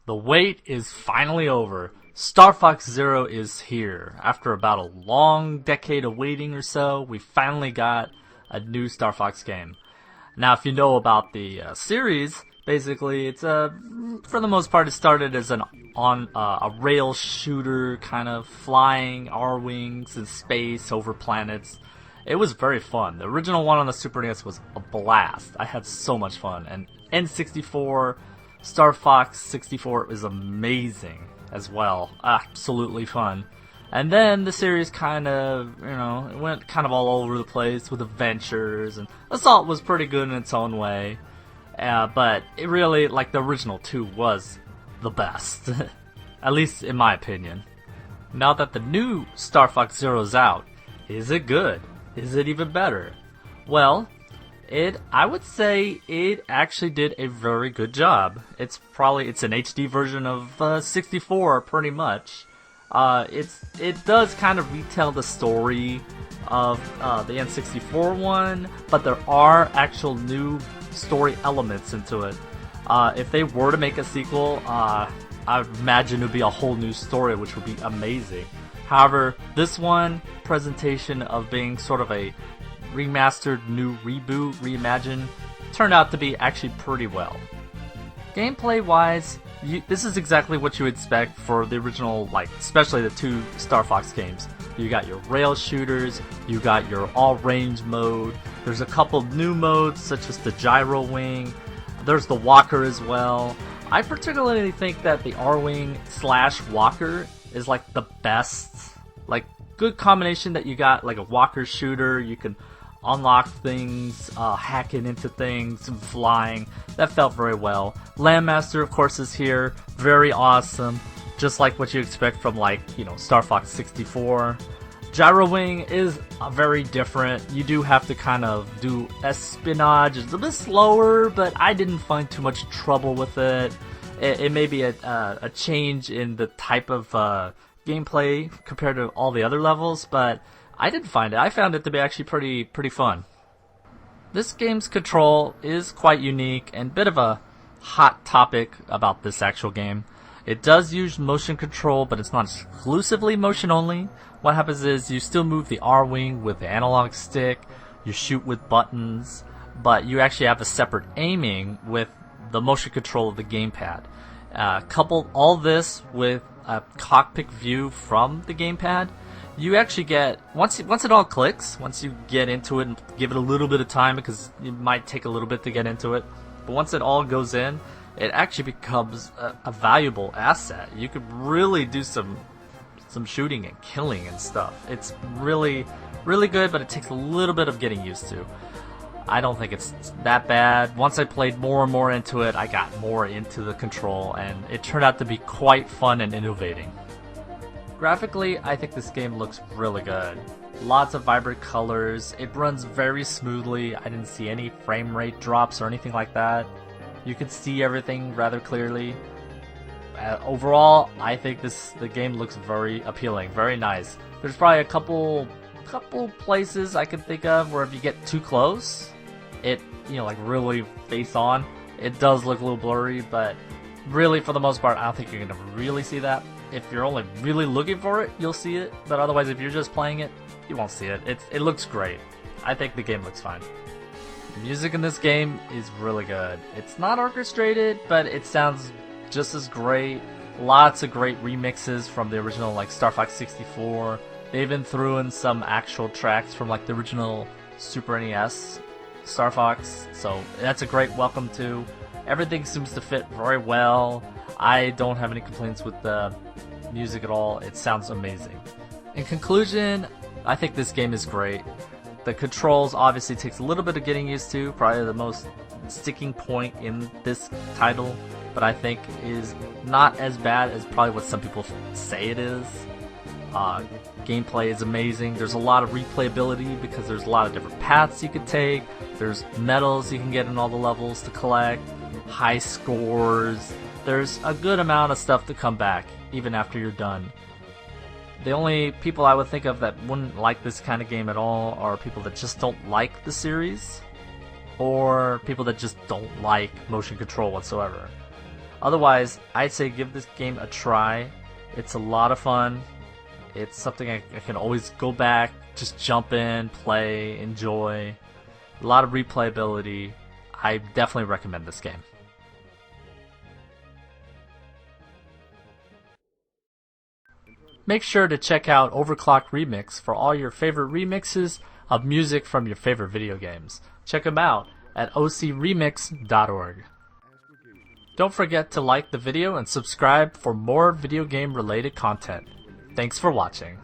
The wait is finally over. Star Fox Zero is here. After about a long decade of waiting or so, we finally got a new Star Fox game. Now, if you know about the series, basically, it's for the most part, it started as a rail shooter, kind of flying R-wings in space over planets. It was very fun. The original one on the Super NES was a blast. I had so much fun. And N64, Star Fox 64 is amazing as well. Absolutely fun. And then the series kind of, it went kind of all over the place with adventures, and Assault was pretty good in its own way. But it really, like the original 2, was the best. At least in my opinion. Now that the new Star Fox Zero's out, is it good? Is it even better? Well, I would say it actually did a very good job. It's an HD version of 64, pretty much. It does kind of retell the story of the N64 one, but there are actual new story elements into it. If they were to make a sequel, I would imagine it would be a whole new story, which would be amazing. However, this one presentation of being sort of a remastered new reboot, reimagine, turned out to be actually pretty well. Gameplay wise, this is exactly what you would expect for the original, especially the 2 Star Fox games. You got your rail shooters, you got your all-range mode, there's a couple new modes such as the gyro wing, there's the walker as well. I particularly think that the R-wing / walker is the best, good combination that you got, a walker shooter, you can unlock things, hacking into things, and flying. That felt very well. Landmaster, of course, is here. Very awesome. Just like what you expect from, Star Fox 64. Gyro Wing is very different. You do have to kind of do espionage. It's a bit slower, but I didn't find too much trouble with it. It may be a change in the type of gameplay compared to all the other levels, but I didn't find it. I found it to be actually pretty fun. This game's control is quite unique and a bit of a hot topic about this actual game. It does use motion control, but it's not exclusively motion only. What happens is you still move the R-wing with the analog stick, you shoot with buttons, but you actually have a separate aiming with the motion control of the gamepad. Couple all this with a cockpit view from the gamepad, you actually get, once it all clicks, once you get into it and give it a little bit of time, because it might take a little bit to get into it, but once it all goes in, it actually becomes a valuable asset. You could really do some shooting and killing and stuff. It's really good, but it takes a little bit of getting used to. I don't think it's that bad. Once I played more and more into it, I got more into the control, and it turned out to be quite fun and innovating. Graphically, I think this game looks really good. Lots of vibrant colors, it runs very smoothly, I didn't see any frame rate drops or anything like that. You can see everything rather clearly. Overall, I think the game looks very appealing, very nice. There's probably a couple places I can think of where if you get too close, it, really face on, it does look a little blurry, but really for the most part, I don't think you're going to really see that. If you're only really looking for it, you'll see it, but otherwise if you're just playing it, you won't see it. It looks great. I think the game looks fine. The music in this game is really good. It's not orchestrated, but it sounds just as great. Lots of great remixes from the original Star Fox 64. They even threw in some actual tracks from the original Super NES Star Fox, so that's a great welcome to. Everything seems to fit very well. I don't have any complaints with the music at all. It sounds amazing. In conclusion, I think this game is great. The controls obviously takes a little bit of getting used to, probably the most sticking point in this title, but I think is not as bad as probably what some people say it is. Gameplay is amazing. There's a lot of replayability because there's a lot of different paths you could take. There's medals you can get in all the levels to collect, high scores. There's a good amount of stuff to come back even after you're done. The only people I would think of that wouldn't like this kind of game at all are people that just don't like the series, or people that just don't like motion control whatsoever. Otherwise, I'd say give this game a try. It's a lot of fun. It's something I can always go back, just jump in, play, enjoy. A lot of replayability. I definitely recommend this game. Make sure to check out Overclock Remix for all your favorite remixes of music from your favorite video games. Check them out at ocremix.org. Don't forget to like the video and subscribe for more video game related content. Thanks for watching.